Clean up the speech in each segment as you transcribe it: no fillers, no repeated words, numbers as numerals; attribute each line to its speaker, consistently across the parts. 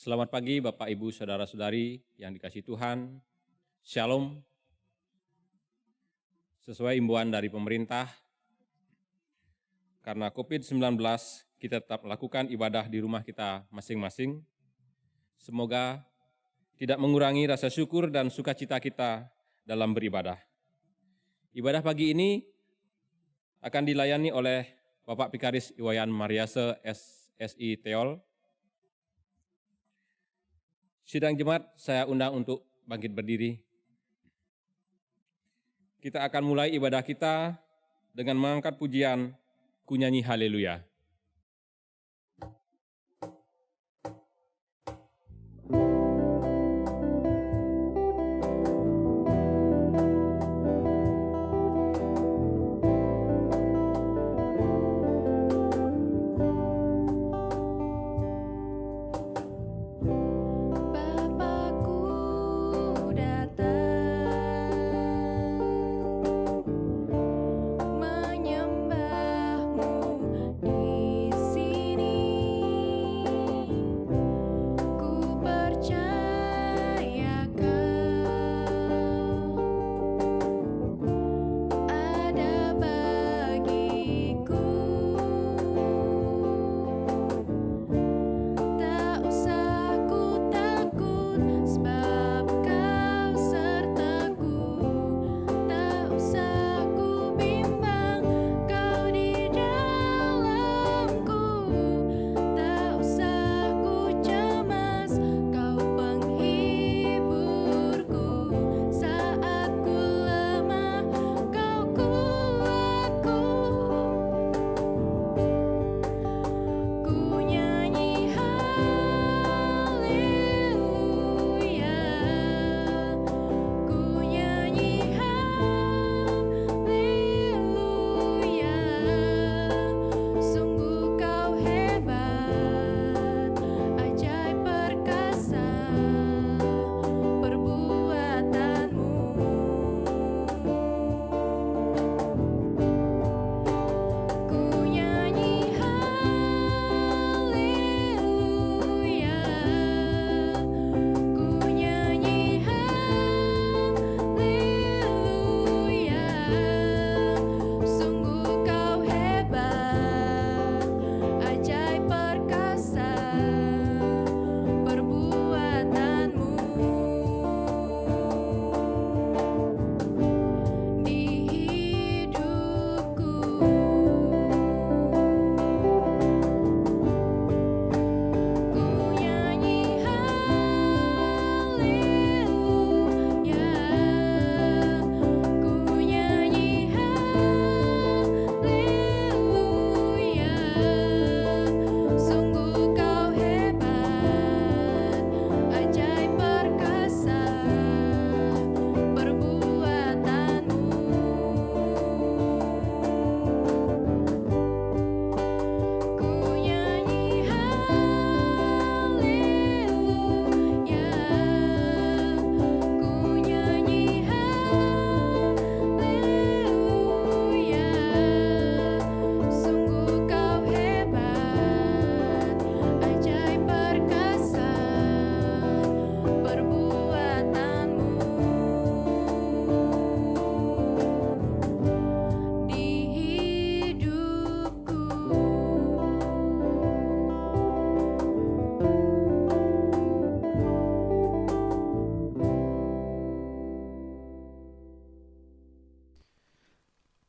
Speaker 1: Selamat pagi Bapak Ibu Saudara-saudari yang dikasihi Tuhan. Shalom. Sesuai imbauan dari pemerintah, karena COVID-19 kita tetap melakukan ibadah di rumah kita masing-masing. Semoga tidak mengurangi rasa syukur dan sukacita kita dalam beribadah. Ibadah pagi ini akan dilayani oleh Bapak Pikaris Iwayan Mariase SSI Teol. Sidang jemaat saya undang untuk bangkit berdiri. Kita akan mulai ibadah kita dengan mengangkat pujian Ku Nyanyi Haleluya.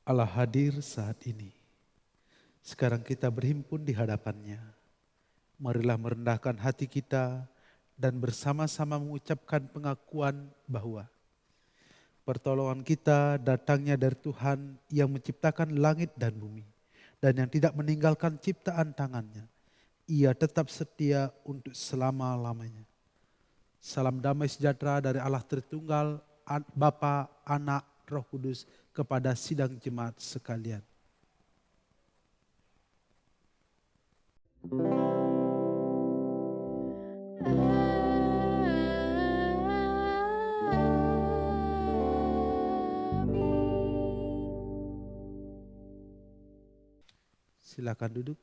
Speaker 2: Allah hadir saat ini. Sekarang kita berhimpun di hadapannya. Marilah merendahkan hati kita dan bersama-sama mengucapkan pengakuan bahwa pertolongan kita datangnya dari Tuhan yang menciptakan langit dan bumi dan yang tidak meninggalkan ciptaan tangannya. Ia tetap setia untuk selama-lamanya. Salam damai sejahtera dari Allah Tritunggal, Bapa, Anak, Roh Kudus kepada sidang jemaat sekalian. Silakan duduk.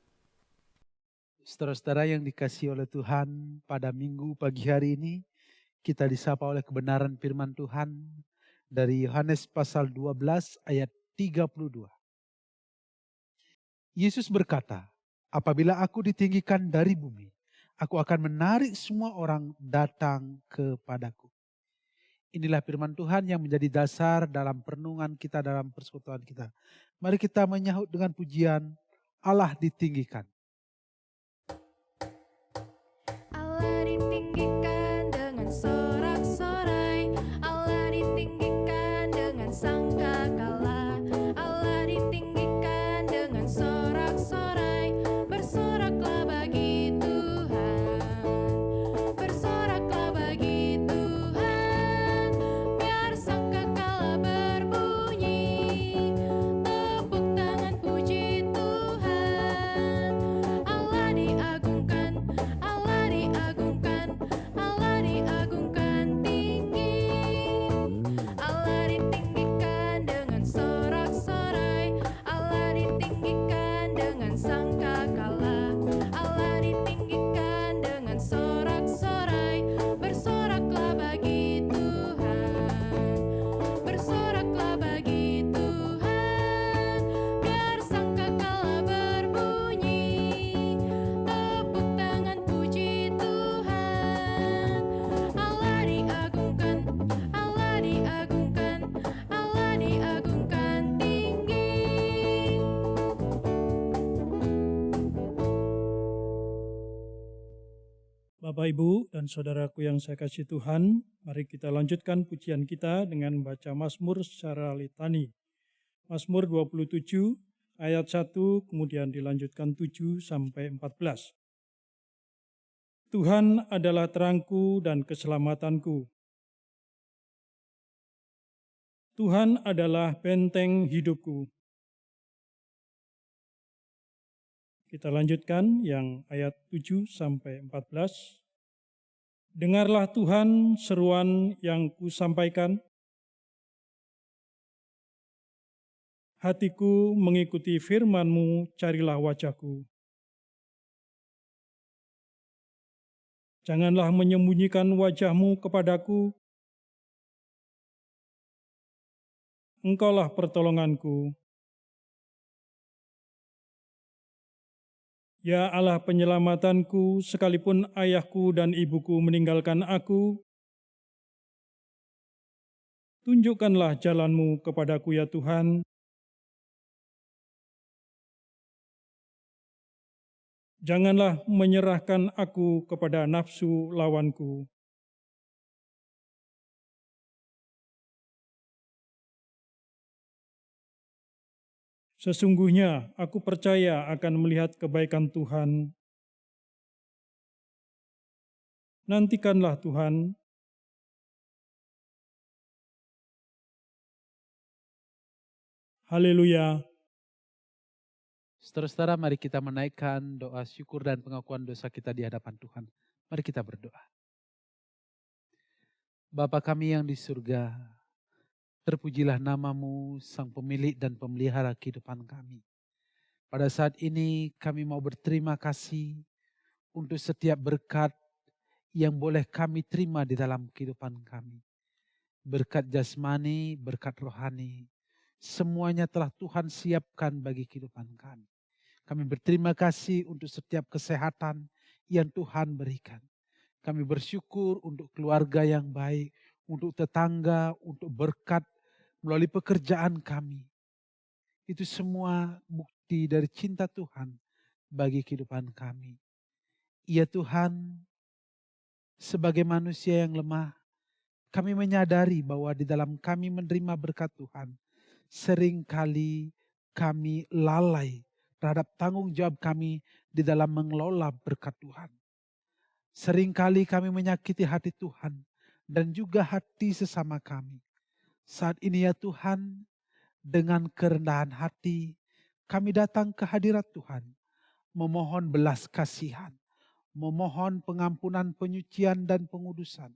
Speaker 2: Saudara-saudara yang dikasihi oleh Tuhan, pada minggu pagi hari ini kita disapa oleh kebenaran firman Tuhan dari Yohanes pasal 12 ayat 32. Yesus berkata, apabila aku ditinggikan dari bumi, aku akan menarik semua orang datang kepadaku. Inilah firman Tuhan yang menjadi dasar dalam perenungan kita, dalam persekutuan kita. Mari kita menyahut dengan pujian, Allah ditinggikan.
Speaker 3: Allah ditinggikan dengan sorak-sorai, Allah ditinggikan dengan sangkakala, Allah ditinggikan dengan sorak-sorai, bersoraklah bagi Tuhan, bersoraklah bagi Tuhan, biar sangkakala berbunyi, tepuk tangan puji Tuhan, Allah diagungkan, Allah diagungkan, Allah diagungkan tinggi, Allah ditinggikan dengan sorak-sorai, Allah ditinggikan dengan sangkakala, Allah ditinggikan dengan sorak-sorai, bersoraklah bagi Tuhan, bersoraklah bagi Tuhan, biar sangkakala berbunyi, tepuk tangan puji Tuhan, Allah diagungkan, Allah diagungkan, Allah diagungkan tinggi.
Speaker 4: Bapak, Ibu, dan saudaraku yang saya kasih Tuhan, mari kita lanjutkan pujian kita dengan membaca Mazmur secara litani. Mazmur 27 ayat 1 kemudian dilanjutkan 7 sampai 14. Tuhan adalah terangku dan keselamatanku. Tuhan adalah benteng hidupku. Kita lanjutkan yang ayat 7 sampai 14. Dengarlah Tuhan seruan yang kusampaikan. Hatiku mengikuti firman-Mu, carilah wajah-Ku. Janganlah menyembunyikan wajah-Mu kepadaku. Engkaulah pertolonganku. Ya Allah penyelamatanku, sekalipun ayahku dan ibuku meninggalkan aku, tunjukkanlah jalan-Mu kepadaku ya Tuhan. Janganlah menyerahkan aku kepada nafsu lawanku. Sesungguhnya aku percaya akan melihat kebaikan Tuhan. Nantikanlah Tuhan. Haleluya.
Speaker 2: Saudara-saudara, mari kita menaikkan doa syukur dan pengakuan dosa kita di hadapan Tuhan. Mari kita berdoa. Bapa kami yang di surga, terpujilah nama-Mu, Sang Pemilik dan Pemelihara kehidupan kami. Pada saat ini kami mau berterima kasih untuk setiap berkat yang boleh kami terima di dalam kehidupan kami. Berkat jasmani, berkat rohani, semuanya telah Tuhan siapkan bagi kehidupan kami. Kami berterima kasih untuk setiap kesehatan yang Tuhan berikan. Kami bersyukur untuk keluarga yang baik, untuk tetangga, untuk berkat melalui pekerjaan kami. Itu semua bukti dari cinta Tuhan bagi kehidupan kami. Ya Tuhan, sebagai manusia yang lemah, kami menyadari bahwa di dalam kami menerima berkat Tuhan, seringkali kami lalai terhadap tanggung jawab kami di dalam mengelola berkat Tuhan. Seringkali kami menyakiti hati Tuhan dan juga hati sesama kami. Saat ini ya Tuhan, dengan kerendahan hati, kami datang ke hadirat Tuhan, memohon belas kasihan, memohon pengampunan, penyucian dan pengudusan.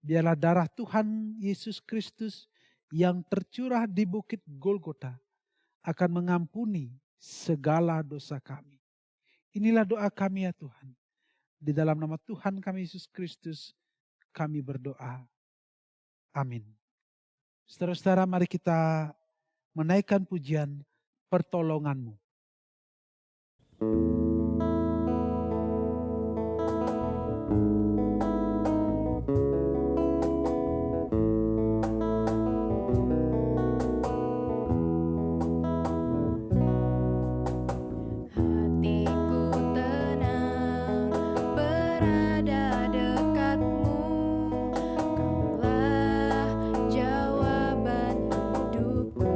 Speaker 2: Biarlah darah Tuhan Yesus Kristus yang tercurah di Bukit Golgota akan mengampuni segala dosa kami. Inilah doa kami ya Tuhan. Di dalam nama Tuhan kami Yesus Kristus kami berdoa. Amin. Saudara-saudara, mari kita menaikkan pujian pertolongan-Mu.
Speaker 3: Hatiku tenang berada dekatmu, Kaulah jawaban hidupku.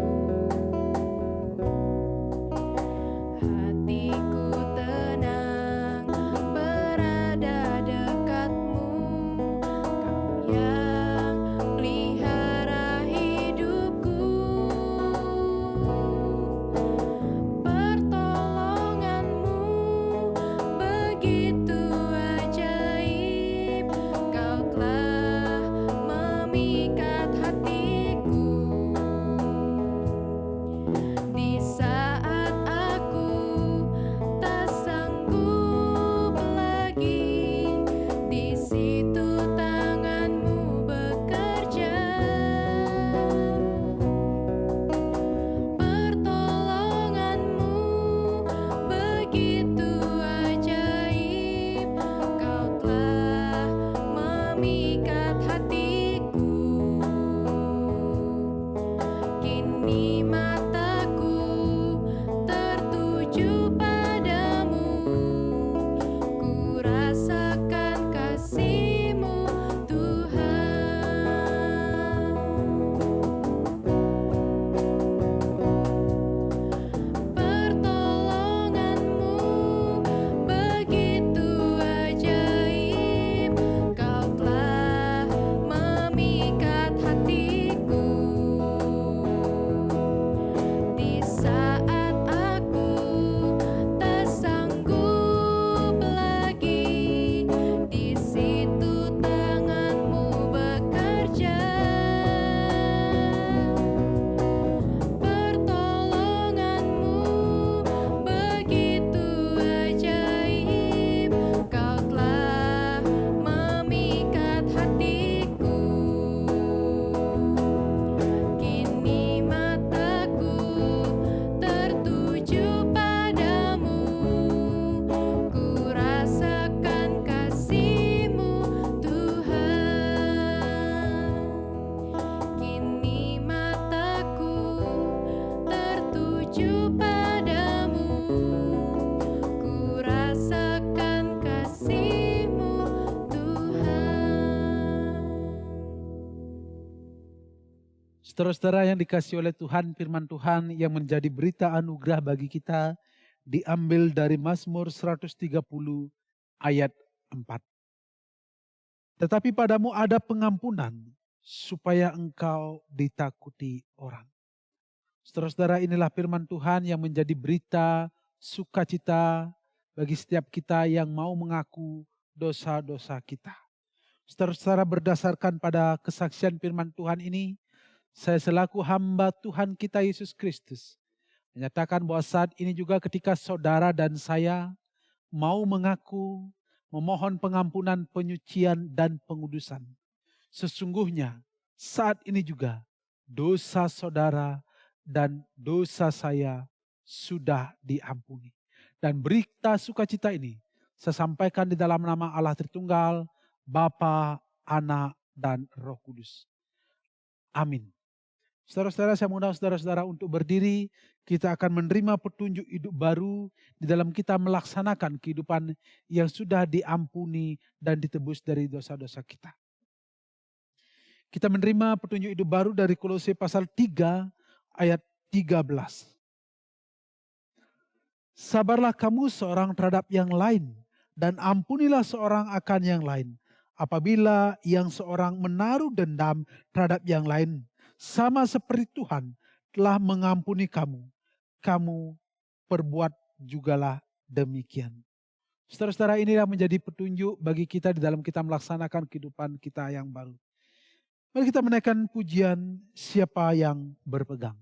Speaker 3: Hatiku tenang berada dekatmu, Kau yang pelihara hidupku. Pertolonganmu begitu ajaib, Kau telah memikat hatiku. Di saat aku tak sanggup lagi, di situ tanganmu bekerja. Pertolonganmu begitu ajaib, Kau telah memikat hatiku. Kini mataku tertuju padamu, ku rasakan kasih-Mu Tuhan. Pertolonganmu begitu ajaib, Kau telah memikat hatiku. Di saat aku tak sanggup lagi, di situ tanganmu bekerja. Pertolonganmu begitu ajaib, Kau telah memikat hatiku. Kini mataku tertuju padamu, ku rasakan kasih-Mu Tuhan. Kini mataku tertuju padamu, ku rasakan kasih-Mu Tuhan.
Speaker 2: Saudara-saudara yang dikasihi oleh Tuhan, firman Tuhan yang menjadi berita anugerah bagi kita diambil dari Mazmur 130 ayat 4. Tetapi padamu ada pengampunan supaya engkau ditakuti orang. Saudara-saudara, inilah firman Tuhan yang menjadi berita sukacita bagi setiap kita yang mau mengaku dosa-dosa kita. Saudara-saudara, berdasarkan pada kesaksian firman Tuhan ini, saya selaku hamba Tuhan kita Yesus Kristus menyatakan bahwa saat ini juga ketika saudara dan saya mau mengaku, memohon pengampunan, penyucian, dan pengudusan, sesungguhnya saat ini juga dosa saudara dan dosa saya sudah diampuni. Dan berita sukacita ini saya sampaikan di dalam nama Allah Tritunggal, Bapa, Anak, dan Roh Kudus. Amin. Saudara-saudara, saya mengundang saudara-saudara untuk berdiri. Kita akan menerima petunjuk hidup baru di dalam kita melaksanakan kehidupan yang sudah diampuni dan ditebus dari dosa-dosa kita. Kita menerima petunjuk hidup baru dari Kolose pasal 3 ayat 13. Sabarlah kamu seorang terhadap yang lain dan ampunilah seorang akan yang lain. Apabila yang seorang menaruh dendam terhadap yang lain, sama seperti Tuhan telah mengampuni kamu, kamu perbuat jugalah demikian. Saudara-saudara, inilah menjadi petunjuk bagi kita di dalam kita melaksanakan kehidupan kita yang baru. Mari kita menaikkan pujian siapa yang berpegang.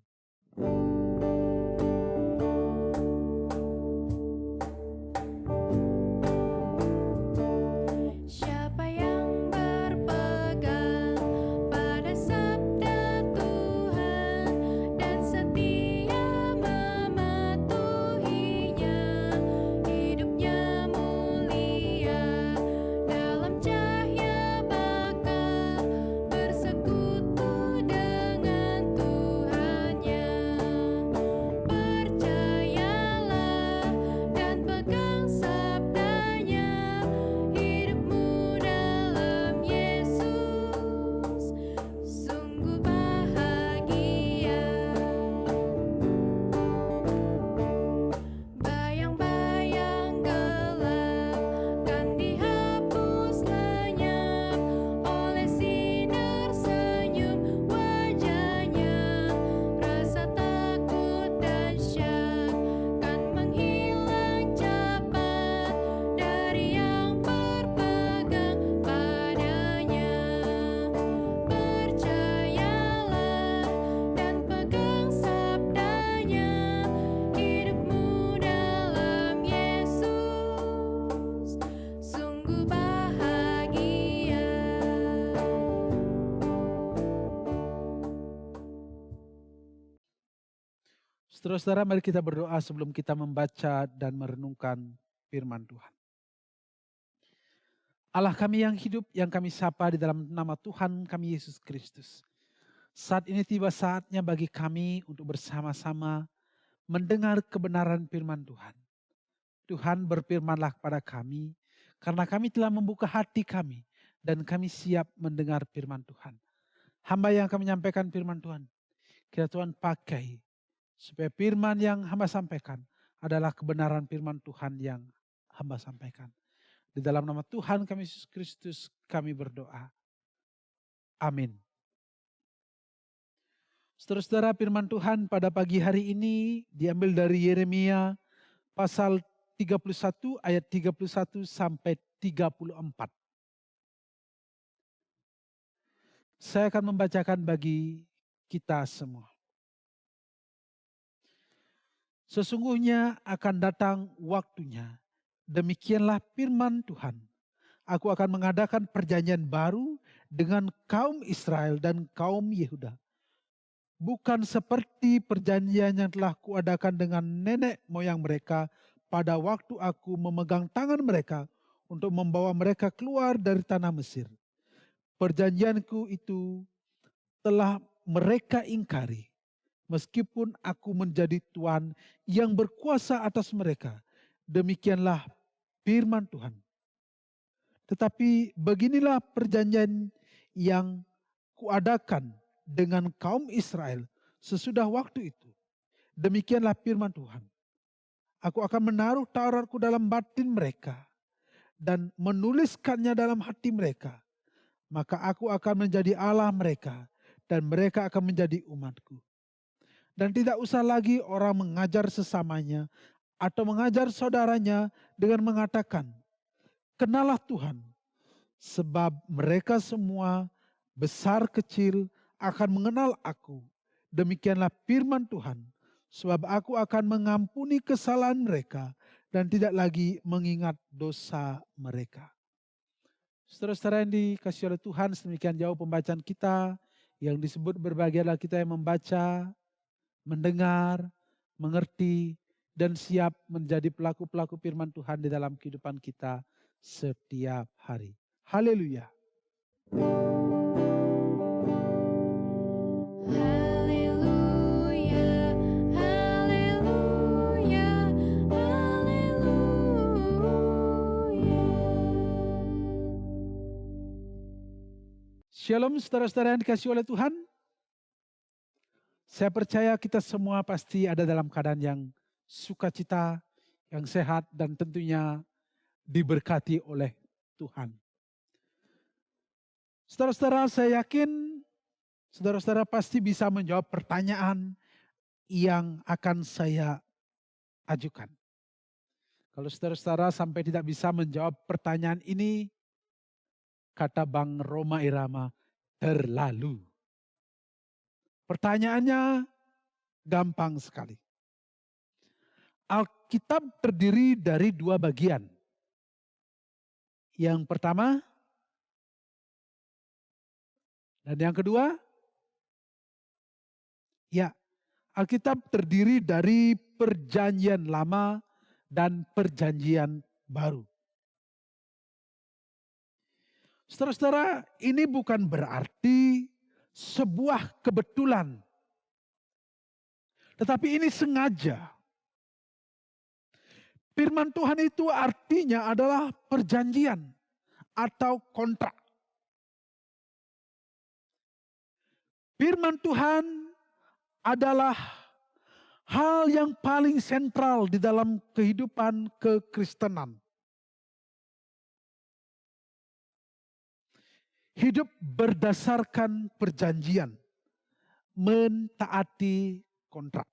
Speaker 2: Saudara-saudara, mari kita berdoa sebelum kita membaca dan merenungkan firman Tuhan. Allah kami yang hidup, yang kami sapa di dalam nama Tuhan kami Yesus Kristus. Saat ini tiba saatnya bagi kami untuk bersama-sama mendengar kebenaran firman Tuhan. Tuhan, berfirmanlah kepada kami, karena kami telah membuka hati kami dan kami siap mendengar firman Tuhan. Hamba yang akan menyampaikan firman Tuhan, kiranya Tuhan pakai supaya firman yang hamba sampaikan adalah kebenaran firman Tuhan yang hamba sampaikan. Di dalam nama Tuhan kami Yesus Kristus kami berdoa. Amin. Saudara-saudara, firman Tuhan pada pagi hari ini diambil dari Yeremia pasal 31 ayat 31 sampai 34. Saya akan membacakan bagi kita semua. Sesungguhnya akan datang waktunya, demikianlah firman Tuhan. Aku akan mengadakan perjanjian baru dengan kaum Israel dan kaum Yehuda. Bukan seperti perjanjian yang telah kuadakan dengan nenek moyang mereka pada waktu aku memegang tangan mereka untuk membawa mereka keluar dari tanah Mesir. Perjanjianku itu telah mereka ingkari, meskipun aku menjadi Tuhan yang berkuasa atas mereka. Demikianlah firman Tuhan. Tetapi beginilah perjanjian yang kuadakan dengan kaum Israel sesudah waktu itu. Demikianlah firman Tuhan. Aku akan menaruh Tauratku dalam batin mereka dan menuliskannya dalam hati mereka. Maka aku akan menjadi Allah mereka dan mereka akan menjadi umatku. Dan tidak usah lagi orang mengajar sesamanya atau mengajar saudaranya dengan mengatakan, "Kenalah Tuhan," sebab mereka semua besar kecil akan mengenal aku. Demikianlah firman Tuhan, sebab aku akan mengampuni kesalahan mereka dan tidak lagi mengingat dosa mereka. Saudara-saudara yang dikasihi oleh Tuhan, sedemikian jauh pembacaan kita yang disebut berbahagia adalah kita yang membaca, mendengar, mengerti, dan siap menjadi pelaku-pelaku firman Tuhan di dalam kehidupan kita setiap hari. Haleluya.
Speaker 3: Haleluya, haleluya, haleluya.
Speaker 2: Shalom saudara-saudara yang dikasihi oleh Tuhan. Saya percaya kita semua pasti ada dalam keadaan yang sukacita, yang sehat, dan tentunya diberkati oleh Tuhan. Saudara-saudara, saya yakin saudara-saudara pasti bisa menjawab pertanyaan yang akan saya ajukan. Kalau saudara-saudara sampai tidak bisa menjawab pertanyaan ini, kata Bang Roma Irama, terlalu. Pertanyaannya gampang sekali. Alkitab terdiri dari dua bagian. Yang pertama dan yang kedua, ya, Alkitab terdiri dari perjanjian lama dan perjanjian baru. Saudara-saudara, ini bukan berarti sebuah kebetulan. Tetapi ini sengaja. Firman Tuhan itu artinya adalah perjanjian atau kontrak. Firman Tuhan adalah hal yang paling sentral di dalam kehidupan kekristenan. Hidup berdasarkan perjanjian, mentaati kontrak.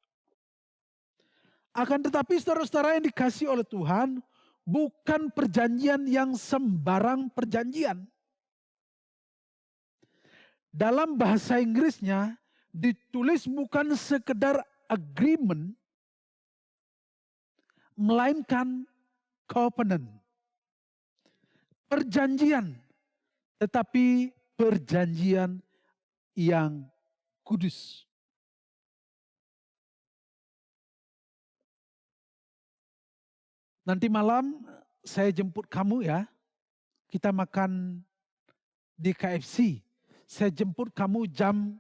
Speaker 2: Akan tetapi saudara-saudara yang dikasihi oleh Tuhan, bukan perjanjian yang sembarang perjanjian. Dalam bahasa Inggrisnya ditulis bukan sekedar agreement, melainkan covenant. Perjanjian, tetapi perjanjian yang kudus. Nanti malam saya jemput kamu ya. Kita makan di KFC. Saya jemput kamu jam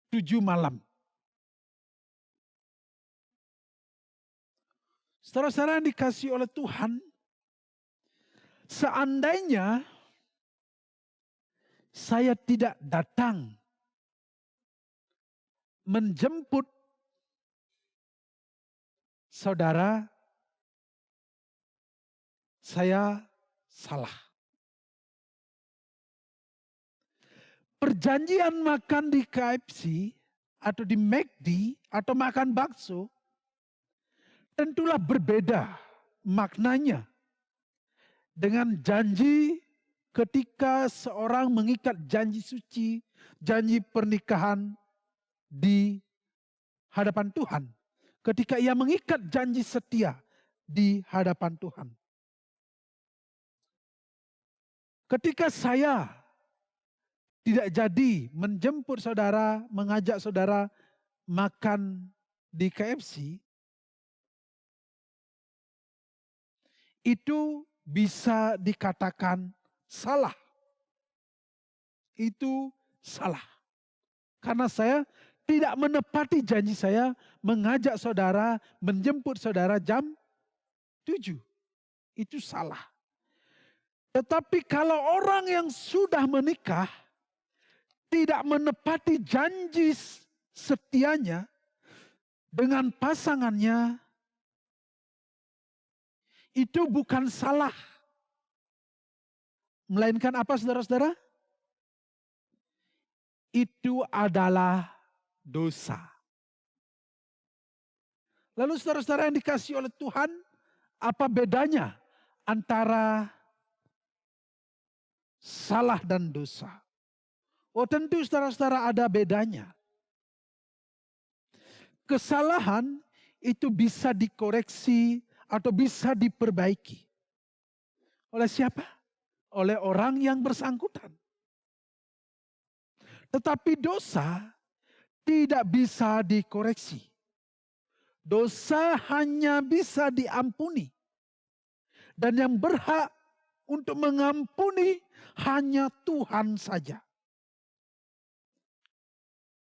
Speaker 2: 7 malam. Saudara-saudara yang dikasihi oleh Tuhan, seandainya saya tidak datang menjemput saudara, saya salah. Perjanjian makan di KFC atau di McD atau makan bakso tentulah berbeda maknanya dengan janji ketika seorang mengikat janji suci, janji pernikahan di hadapan Tuhan. Ketika ia mengikat janji setia di hadapan Tuhan. Ketika saya tidak jadi menjemput saudara, mengajak saudara makan di KFC, itu bisa dikatakan salah. Itu salah. Karena saya tidak menepati janji saya mengajak saudara, menjemput saudara jam 7. Itu salah. Tetapi kalau orang yang sudah menikah tidak menepati janji setianya dengan pasangannya, itu bukan salah. Melainkan apa saudara-saudara? Itu adalah dosa. Lalu saudara-saudara yang dikasihi oleh Tuhan, apa bedanya antara salah dan dosa? Oh tentu saudara-saudara ada bedanya. Kesalahan itu bisa dikoreksi atau bisa diperbaiki. Oleh siapa? Oleh orang yang bersangkutan. Tetapi dosa tidak bisa dikoreksi. Dosa hanya bisa diampuni. Dan yang berhak untuk mengampuni hanya Tuhan saja.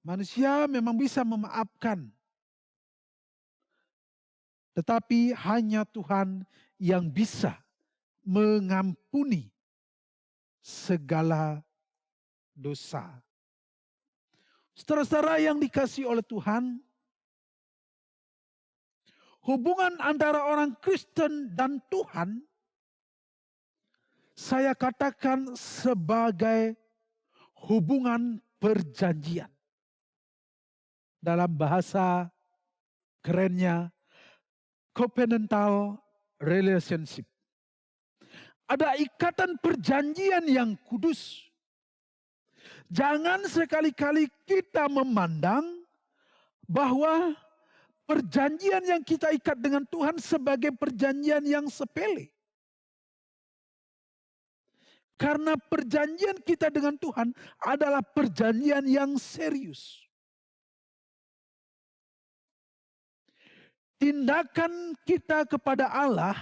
Speaker 2: Manusia memang bisa memaafkan. Tetapi hanya Tuhan yang bisa mengampuni segala dosa. Saudara-saudara yang dikasihi oleh Tuhan, hubungan antara orang Kristen dan Tuhan, saya katakan sebagai hubungan perjanjian. Dalam bahasa kerennya, covenantal relationship. Ada ikatan perjanjian yang kudus. Jangan sekali-kali kita memandang bahwa perjanjian yang kita ikat dengan Tuhan sebagai perjanjian yang sepele. Karena perjanjian kita dengan Tuhan adalah perjanjian yang serius. Tindakan kita kepada Allah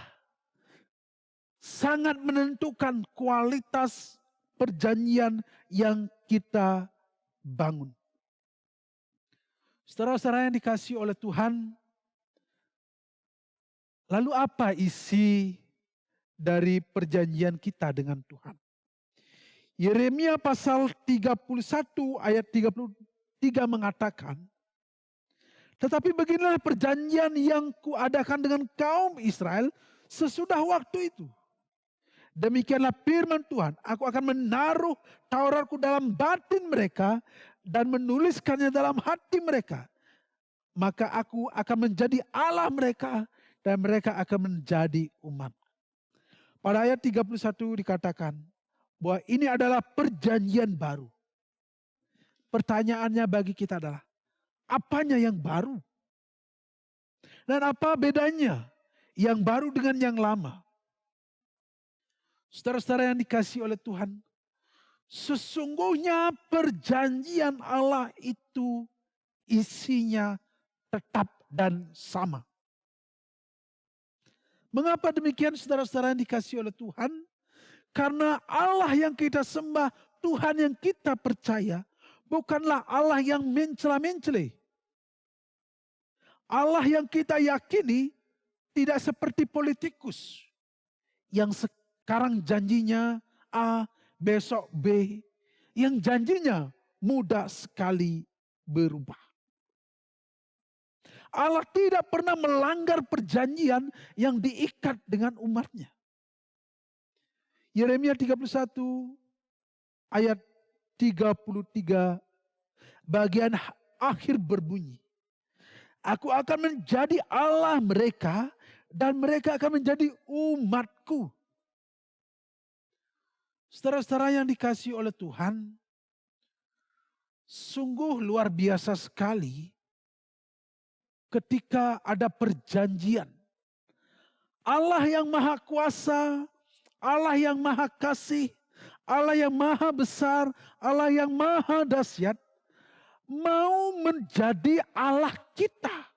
Speaker 2: sangat menentukan kualitas perjanjian yang kita bangun. Saudara-saudara yang dikasihi oleh Tuhan, lalu apa isi dari perjanjian kita dengan Tuhan? Yeremia pasal 31 ayat 33 mengatakan, tetapi beginilah perjanjian yang kuadakan dengan kaum Israel sesudah waktu itu. Demikianlah firman Tuhan, aku akan menaruh Tauratku dalam batin mereka dan menuliskannya dalam hati mereka. Maka aku akan menjadi Allah mereka dan mereka akan menjadi umat. Pada ayat 31 dikatakan bahwa ini adalah perjanjian baru. Pertanyaannya bagi kita adalah, apanya yang baru? Dan apa bedanya yang baru dengan yang lama? Saudara-saudara yang dikasihi oleh Tuhan, sesungguhnya perjanjian Allah itu isinya tetap dan sama. Mengapa demikian saudara-saudara yang dikasihi oleh Tuhan? Karena Allah yang kita sembah, Tuhan yang kita percaya, bukanlah Allah yang mencela-mencele. Allah yang kita yakini tidak seperti politikus yang sekarang janjinya A, besok B, yang janjinya mudah sekali berubah. Allah tidak pernah melanggar perjanjian yang diikat dengan umatnya. Yeremia 31 ayat 33 bagian akhir berbunyi, Aku akan menjadi Allah mereka dan mereka akan menjadi umatku. Saudara-saudara yang dikasihi oleh Tuhan, sungguh luar biasa sekali ketika ada perjanjian. Allah yang maha kuasa, Allah yang maha kasih, Allah yang maha besar, Allah yang maha dahsyat, mau menjadi Allah kita.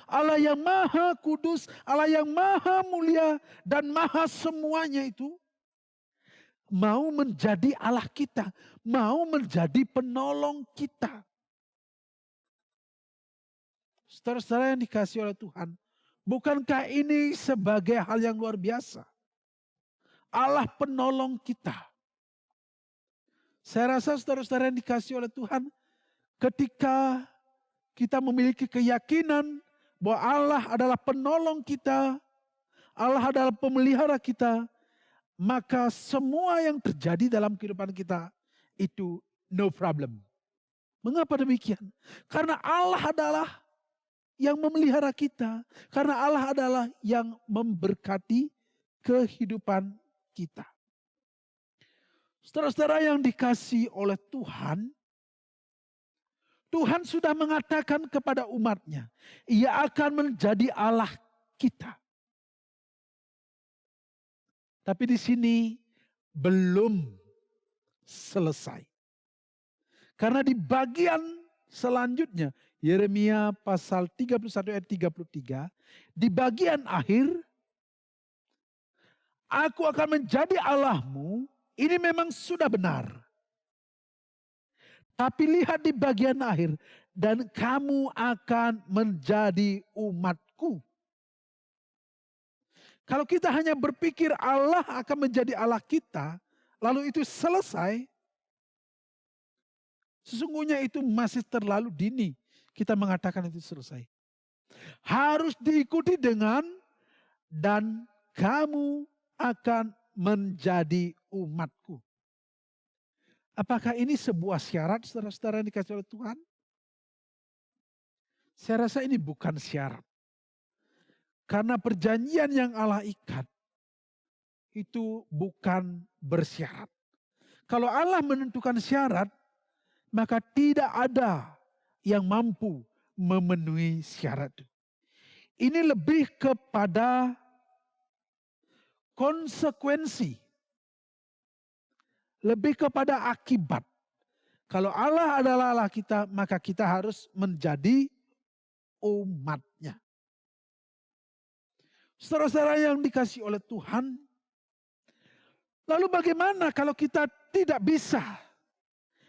Speaker 2: Allah yang maha kudus, Allah yang maha mulia dan maha semuanya itu, mau menjadi Allah kita, mau menjadi penolong kita. Saudara-saudara yang dikasihi oleh Tuhan, bukankah ini sebagai hal yang luar biasa? Allah penolong kita. Saya rasa saudara-saudara yang dikasihi oleh Tuhan, ketika kita memiliki keyakinan bahwa Allah adalah penolong kita, Allah adalah pemelihara kita, maka semua yang terjadi dalam kehidupan kita itu no problem. Mengapa demikian? Karena Allah adalah yang memelihara kita. Karena Allah adalah yang memberkati kehidupan kita. Saudara-saudara yang dikasihi oleh Tuhan, Tuhan sudah mengatakan kepada umatnya, Ia akan menjadi Allah kita. Tapi di sini belum selesai. Karena di bagian selanjutnya, Yeremia pasal 31 ayat 33, di bagian akhir, Aku akan menjadi Allahmu, ini memang sudah benar. Tapi lihat di bagian akhir, dan kamu akan menjadi umatku. Kalau kita hanya berpikir Allah akan menjadi Allah kita, lalu itu selesai, sesungguhnya itu masih terlalu dini. Kita mengatakan itu selesai. Harus diikuti dengan dan kamu akan menjadi umatku. Apakah ini sebuah syarat saudara-saudara yang dikasih oleh Tuhan? Saya rasa ini bukan syarat. Karena perjanjian yang Allah ikat itu bukan bersyarat. Kalau Allah menentukan syarat, maka tidak ada yang mampu memenuhi syarat itu. Ini lebih kepada konsekuensi. Lebih kepada akibat. Kalau Allah adalah Allah kita, maka kita harus menjadi umatnya. Saudara-saudara yang dikasihi oleh Tuhan, lalu bagaimana kalau kita tidak bisa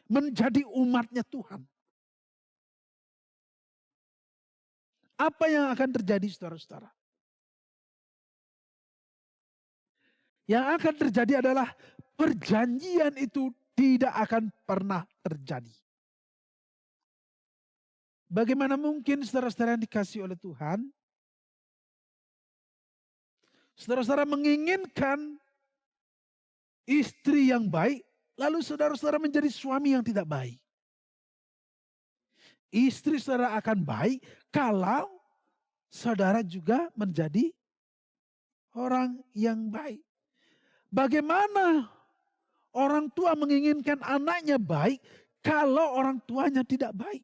Speaker 2: menjadi umatnya Tuhan? Apa yang akan terjadi saudara-saudara? Yang akan terjadi adalah perjanjian itu tidak akan pernah terjadi. Bagaimana mungkin saudara-saudara yang dikasihi oleh Tuhan, saudara-saudara menginginkan istri yang baik, lalu saudara-saudara menjadi suami yang tidak baik. Istri saudara akan baik kalau saudara juga menjadi orang yang baik. Bagaimana orang tua menginginkan anaknya baik kalau orang tuanya tidak baik?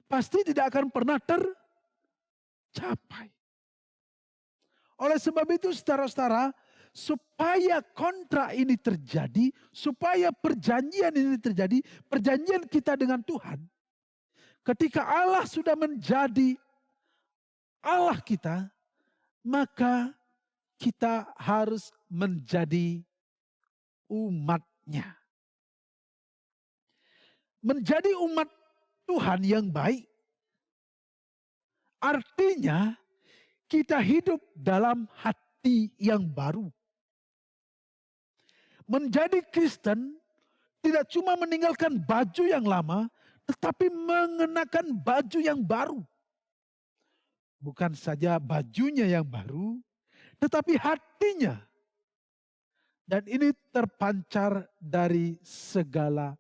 Speaker 2: Pasti tidak akan pernah tercapai. Oleh sebab itu saudara-saudara, supaya kontrak ini terjadi, supaya perjanjian ini terjadi, perjanjian kita dengan Tuhan, ketika Allah sudah menjadi Allah kita, maka kita harus menjadi umat-Nya. Menjadi umat Tuhan yang baik artinya kita hidup dalam hati yang baru. Menjadi Kristen tidak cuma meninggalkan baju yang lama, tetapi mengenakan baju yang baru. Bukan saja bajunya yang baru, tetapi hatinya. Dan ini terpancar dari segala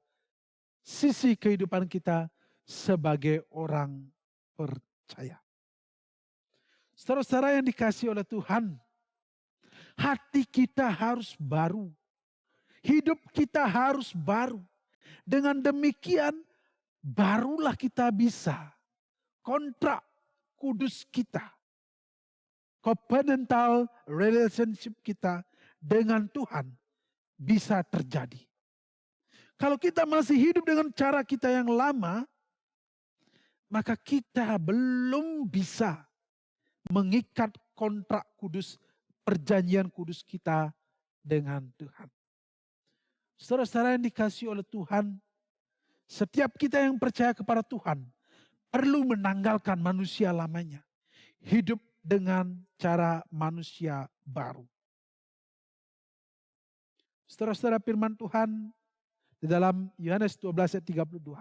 Speaker 2: sisi kehidupan kita sebagai orang percaya. Saudara-saudara yang dikasihi oleh Tuhan, hati kita harus baru. Hidup kita harus baru. Dengan demikian, barulah kita bisa kontrak kudus kita. Covenantal relationship kita dengan Tuhan bisa terjadi. Kalau kita masih hidup dengan cara kita yang lama, maka kita belum bisa mengikat kontrak kudus, perjanjian kudus kita dengan Tuhan. Saudara-saudara yang dikasihi oleh Tuhan, setiap kita yang percaya kepada Tuhan perlu menanggalkan manusia lamanya. Hidup dengan cara manusia baru. Saudara-saudara, firman Tuhan di dalam Yohanes 12 ayat 32.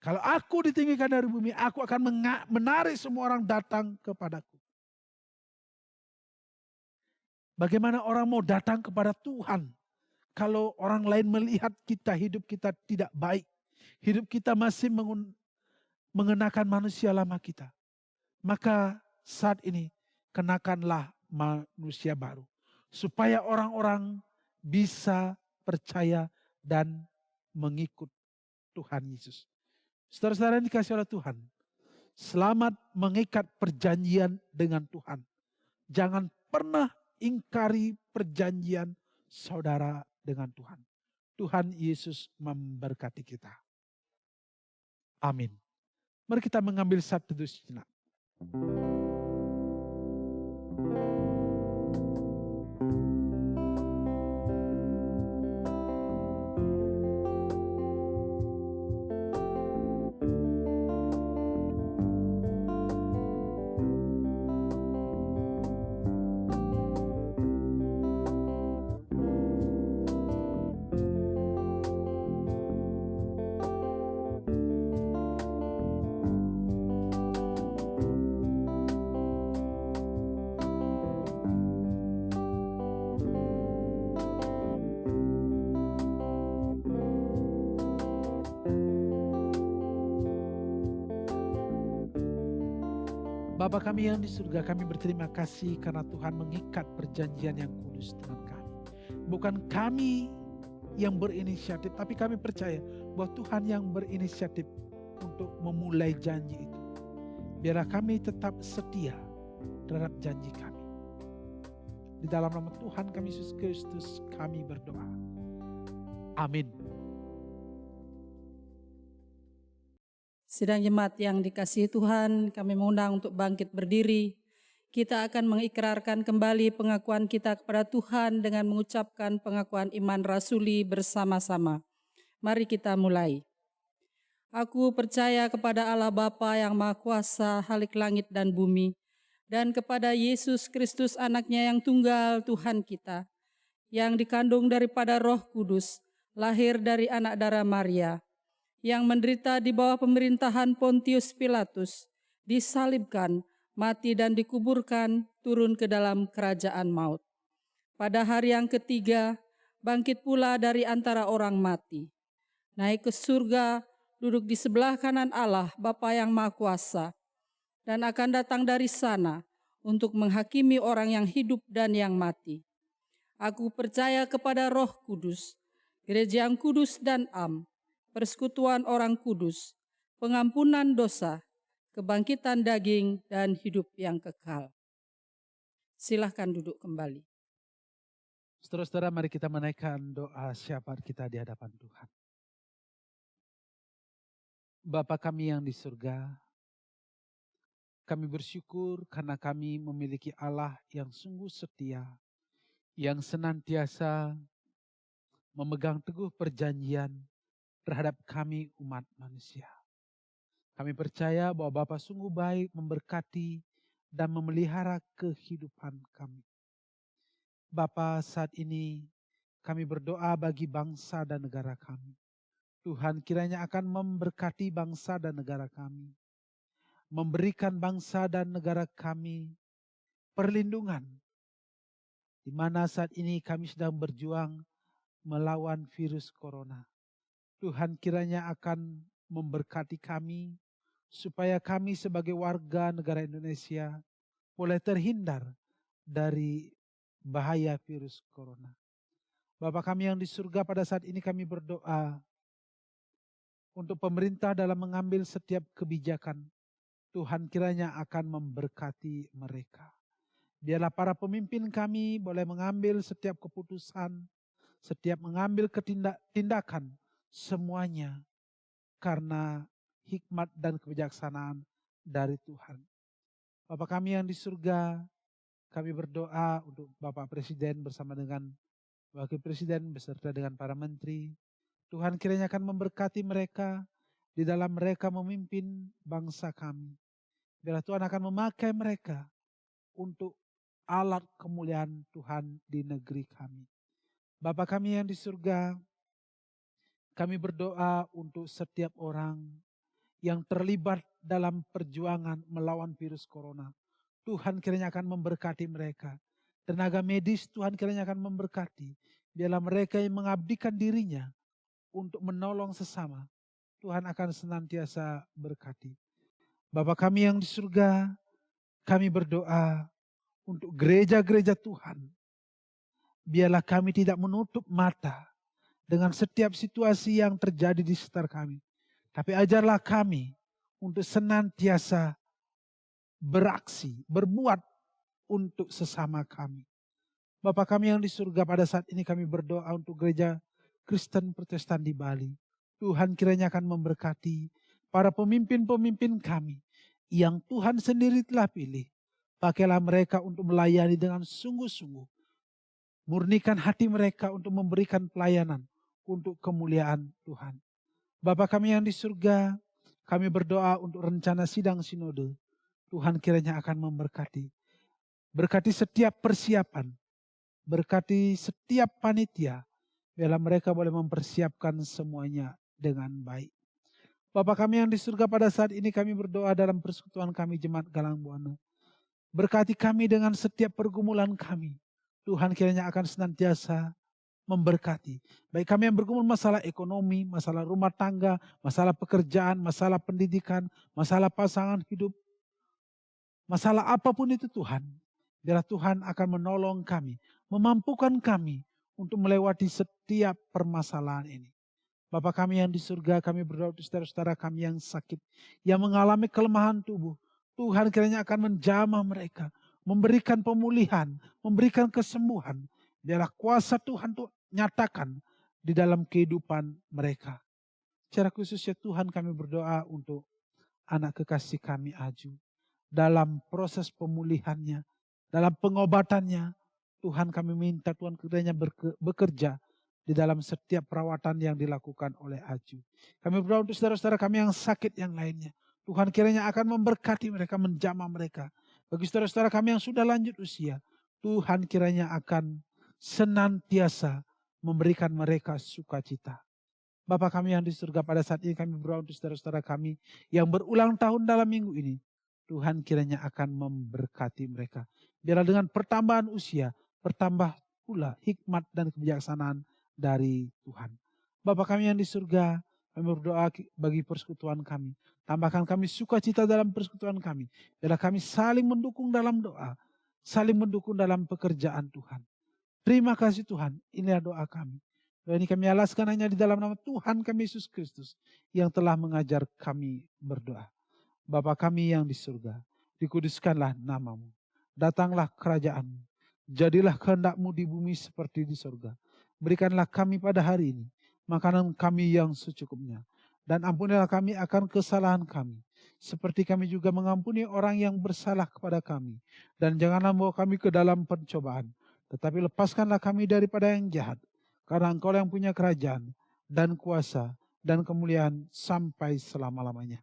Speaker 2: Kalau aku ditinggikan dari bumi, aku akan menarik semua orang datang kepadaku. Bagaimana orang mau datang kepada Tuhan kalau orang lain melihat kita, hidup kita tidak baik. Hidup kita masih mengenakan manusia lama kita. Maka saat ini kenakanlah manusia baru. Supaya orang-orang bisa percaya dan mengikut Tuhan Yesus. Saudara-saudara yang dikasihi oleh Tuhan, selamat mengikat perjanjian dengan Tuhan. Jangan pernah ingkari perjanjian saudara dengan Tuhan. Tuhan Yesus memberkati kita. Amin. Mari kita mengambil satu sejenak. Bapa kami yang di surga, kami berterima kasih karena Tuhan mengikat perjanjian yang kudus dengan kami. Bukan kami yang berinisiatif, tapi kami percaya bahwa Tuhan yang berinisiatif untuk memulai janji itu. Biarlah kami tetap setia terhadap janji kami. Di dalam nama Tuhan kami Yesus Kristus kami berdoa. Amin.
Speaker 5: Sidang jemaat yang dikasihi Tuhan, kami mengundang untuk bangkit berdiri. Kita akan mengikrarkan kembali pengakuan kita kepada Tuhan dengan mengucapkan pengakuan iman rasuli bersama-sama. Mari kita mulai. Aku percaya kepada Allah Bapa yang Maha Kuasa, Halik langit dan bumi, dan kepada Yesus Kristus anaknya yang tunggal Tuhan kita, yang dikandung daripada Roh Kudus, lahir dari anak darah Maria, yang menderita di bawah pemerintahan Pontius Pilatus, disalibkan, mati dan dikuburkan, turun ke dalam kerajaan maut. Pada hari yang ketiga, bangkit pula dari antara orang mati. Naik ke surga, duduk di sebelah kanan Allah, Bapa yang Maha Kuasa, dan akan datang dari sana untuk menghakimi orang yang hidup dan yang mati. Aku percaya kepada Roh Kudus, gereja yang kudus dan am, persekutuan orang kudus, pengampunan dosa, kebangkitan daging, dan hidup yang kekal. Silahkan duduk kembali.
Speaker 2: Saudara-saudara, mari kita menaikkan doa syafaat kita di hadapan Tuhan. Bapa kami yang di surga, Kami bersyukur karena kami memiliki Allah yang sungguh setia, yang senantiasa memegang teguh perjanjian terhadap kami umat manusia. Kami percaya bahwa Bapa sungguh baik memberkati dan memelihara kehidupan kami. Bapa, saat ini kami berdoa bagi bangsa dan negara kami. Tuhan kiranya akan memberkati bangsa dan negara kami. Memberikan bangsa dan negara kami perlindungan. Di mana saat ini kami sedang berjuang melawan virus corona. Tuhan kiranya akan memberkati kami supaya kami sebagai warga negara Indonesia boleh terhindar dari bahaya virus corona. Bapa kami yang di surga, pada saat ini kami berdoa untuk pemerintah dalam mengambil setiap kebijakan. Tuhan kiranya akan memberkati mereka. Biarlah para pemimpin kami boleh mengambil setiap keputusan, setiap mengambil tindakan, semuanya karena hikmat dan kebijaksanaan dari Tuhan. Bapa kami yang di surga, kami berdoa untuk Bapak Presiden bersama dengan Wakil Presiden beserta dengan para menteri. Tuhan kiranya akan memberkati mereka di dalam mereka memimpin bangsa kami. Biarlah Tuhan akan memakai mereka untuk alat kemuliaan Tuhan di negeri kami. Bapa kami yang di surga, kami berdoa untuk setiap orang yang terlibat dalam perjuangan melawan virus corona. Tuhan kiranya akan memberkati mereka. Tenaga medis Tuhan kiranya akan memberkati. Biarlah mereka yang mengabdikan dirinya untuk menolong sesama. Tuhan akan senantiasa berkati. Bapa kami yang di surga, kami berdoa untuk gereja-gereja Tuhan. Biarlah kami tidak menutup mata dengan setiap situasi yang terjadi di sekitar kami. Tapi ajarlah kami untuk senantiasa beraksi, berbuat untuk sesama kami. Bapa kami yang di surga, pada saat ini kami berdoa untuk gereja Kristen Protestan di Bali. Tuhan kiranya akan memberkati para pemimpin-pemimpin kami yang Tuhan sendiri telah pilih. Pakailah mereka untuk melayani dengan sungguh-sungguh. Murnikan hati mereka untuk memberikan pelayanan untuk kemuliaan Tuhan. Bapa kami yang di surga, kami berdoa untuk rencana sidang sinode. Tuhan kiranya akan memberkati. Berkati setiap persiapan. Berkati setiap panitia. Biarlah mereka boleh mempersiapkan semuanya dengan baik. Bapa kami yang di surga, pada saat ini kami berdoa dalam persekutuan kami Jemaat Galang Buana. Berkati kami dengan setiap pergumulan kami. Tuhan kiranya akan senantiasa memberkati. Baik kami yang bergumul masalah ekonomi, masalah rumah tangga, masalah pekerjaan, masalah pendidikan, masalah pasangan hidup. Masalah apapun itu Tuhan. Biarlah Tuhan akan menolong kami, memampukan kami untuk melewati setiap permasalahan ini. Bapa kami yang di surga, kami berdoa untuk saudara-saudara kami yang sakit, yang mengalami kelemahan tubuh. Tuhan kiranya akan menjamah mereka, memberikan pemulihan, memberikan kesembuhan. Biarlah kuasa Tuhan itu nyatakan di dalam kehidupan mereka. Secara khususnya Tuhan kami berdoa untuk anak kekasih kami Aju. Dalam proses pemulihannya, dalam pengobatannya, Tuhan kami minta Tuhan kiranya bekerja di dalam setiap perawatan yang dilakukan oleh Aju. Kami berdoa untuk saudara-saudara kami yang sakit yang lainnya. Tuhan kiranya akan memberkati mereka, menjamah mereka. Bagi saudara-saudara kami yang sudah lanjut usia, Tuhan kiranya akan senantiasa memberikan mereka sukacita. Bapa kami yang di surga, pada saat ini kami berdoa untuk saudara-saudara kami yang berulang tahun dalam minggu ini. Tuhan kiranya akan memberkati mereka. Biarlah dengan pertambahan usia, bertambah pula hikmat dan kebijaksanaan dari Tuhan. Bapa kami yang di surga, kami berdoa bagi persekutuan kami. Tambahkan kami sukacita dalam persekutuan kami. Biarlah kami saling mendukung dalam doa, saling mendukung dalam pekerjaan Tuhan. Terima kasih Tuhan, inilah doa kami. Doa ini kami alaskan hanya di dalam nama Tuhan kami Yesus Kristus yang telah mengajar kami berdoa. Bapa kami yang di surga, dikuduskanlah namamu. Datanglah kerajaanmu. Jadilah kehendak-Mu di bumi seperti di surga. Berikanlah kami pada hari ini makanan kami yang secukupnya. Dan ampunilah kami akan kesalahan kami, seperti kami juga mengampuni orang yang bersalah kepada kami. Dan janganlah membawa kami ke dalam pencobaan, tetapi lepaskanlah kami daripada yang jahat. Karena Engkau yang punya kerajaan dan kuasa dan kemuliaan sampai selama-lamanya.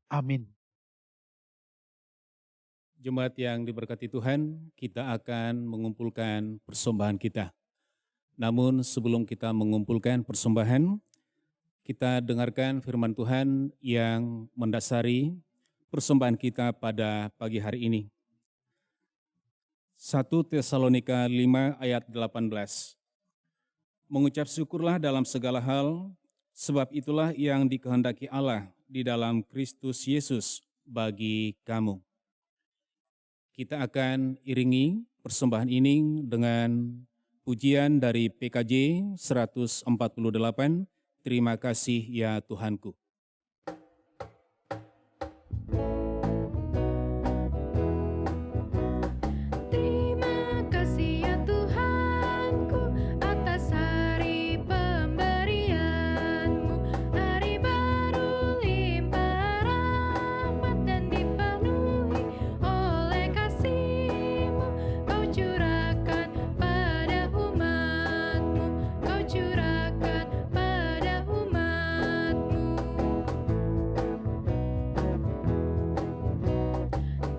Speaker 2: Amin.
Speaker 6: Jemaat yang diberkati Tuhan, kita akan mengumpulkan persembahan kita. Namun sebelum kita mengumpulkan persembahan, kita dengarkan firman Tuhan yang mendasari persembahan kita pada pagi hari ini. 1 Tesalonika 5 ayat 18. Mengucap syukurlah dalam segala hal, sebab itulah yang dikehendaki Allah di dalam Kristus Yesus bagi kamu. Kita akan iringi persembahan ini dengan pujian dari PKJ 148, Terima kasih ya Tuhanku.
Speaker 3: Terima kasih ya Tuhanku atas hari pemberian-Mu, hari baru limpah rahmat dan dipenuhi oleh kasih-Mu. Kau curahkan pada umat-Mu, Kau curahkan pada umat-Mu.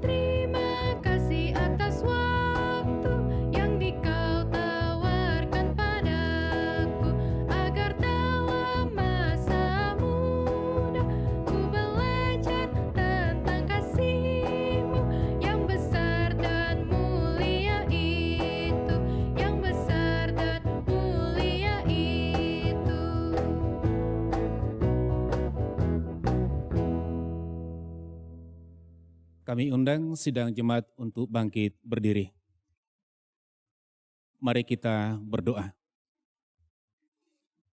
Speaker 3: Terima kasih atas waktu yang Dikau tawarkan padaku, agar dalam masa muda ku belajar tentang kasih-Mu yang besar dan mulia itu, yang besar dan mulia itu.
Speaker 6: Kami undang sidang jemaat untuk bangkit berdiri. Mari kita berdoa.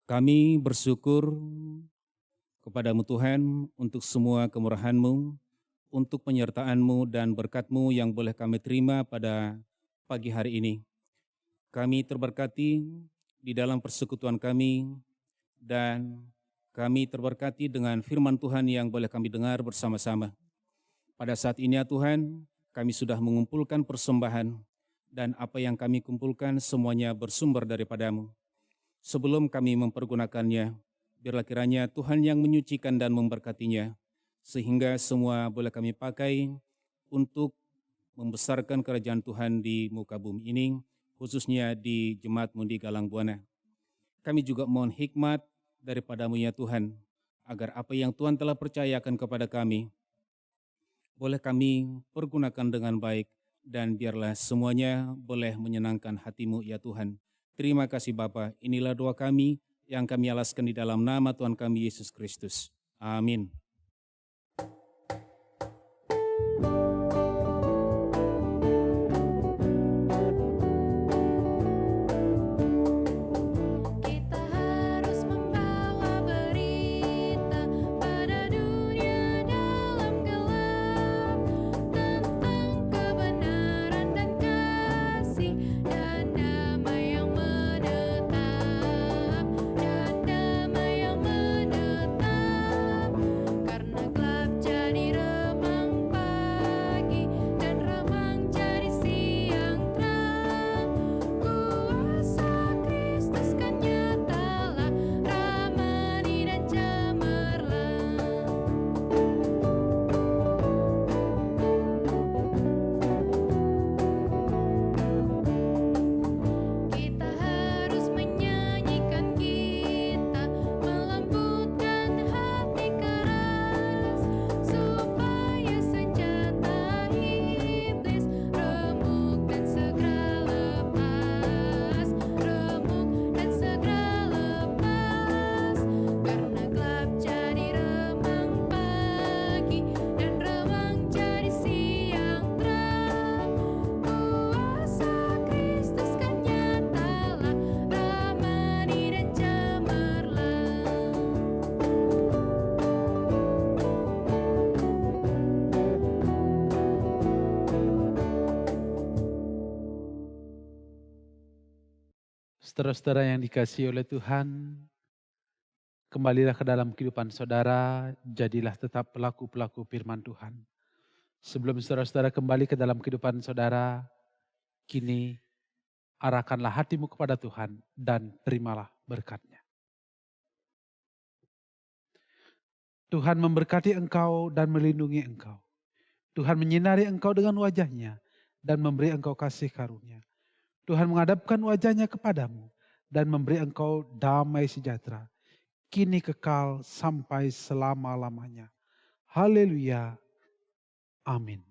Speaker 6: Kami bersyukur kepadamu Tuhan untuk semua kemurahan-Mu, untuk penyertaan-Mu dan berkat-Mu yang boleh kami terima pada pagi hari ini. Kami terberkati di dalam persekutuan kami dan kami terberkati dengan firman Tuhan yang boleh kami dengar bersama-sama. Pada saat ini ya Tuhan, kami sudah mengumpulkan persembahan dan apa yang kami kumpulkan semuanya bersumber daripada-Mu. Sebelum kami mempergunakannya, biarlah kiranya Tuhan yang menyucikan dan memberkatinya, sehingga semua boleh kami pakai untuk membesarkan kerajaan Tuhan di muka bumi ini, khususnya di Jemaat Mundi Galang Buana. Kami juga mohon hikmat daripada-Mu ya Tuhan, agar apa yang Tuhan telah percayakan kepada kami, boleh kami pergunakan dengan baik, dan biarlah semuanya boleh menyenangkan hati-Mu ya Tuhan. Terima kasih Bapa. Inilah doa kami yang kami alaskan di dalam nama Tuhan kami Yesus Kristus. Amin.
Speaker 3: Kita harus membawa berita pada dunia dalam gelap, tentang kebenaran dan kasih dan damai yang menetap, dan damai yang menetap. Karena gelap jadi remang pagi dan remang jadi siang terang, kuasa Kristus kan nyatalah, ramani dan cemerlang. Kita harus menyanyikan, kita melembutkan hati keras, supaya senjata iblis remuk dan segera lepas, remuk dan segera lepas. Karena gelap jadi remang pagi dan remang jadi siang terang, kuasa Kristus kan nyatalah, ramani dan cemerlang.
Speaker 2: Saudara-saudara yang dikasihi oleh Tuhan, Kembalilah ke dalam kehidupan saudara, jadilah tetap pelaku-pelaku firman Tuhan. Sebelum saudara-saudara kembali ke dalam kehidupan saudara, kini arahkanlah hatimu kepada Tuhan dan terimalah berkat-Nya. Tuhan memberkati engkau dan melindungi engkau. Tuhan menyinari engkau dengan wajah-Nya dan memberi engkau kasih karunia. Tuhan menghadapkan wajah-Nya kepadamu dan memberi engkau damai sejahtera, kini kekal sampai selama-lamanya. Haleluya. Amin.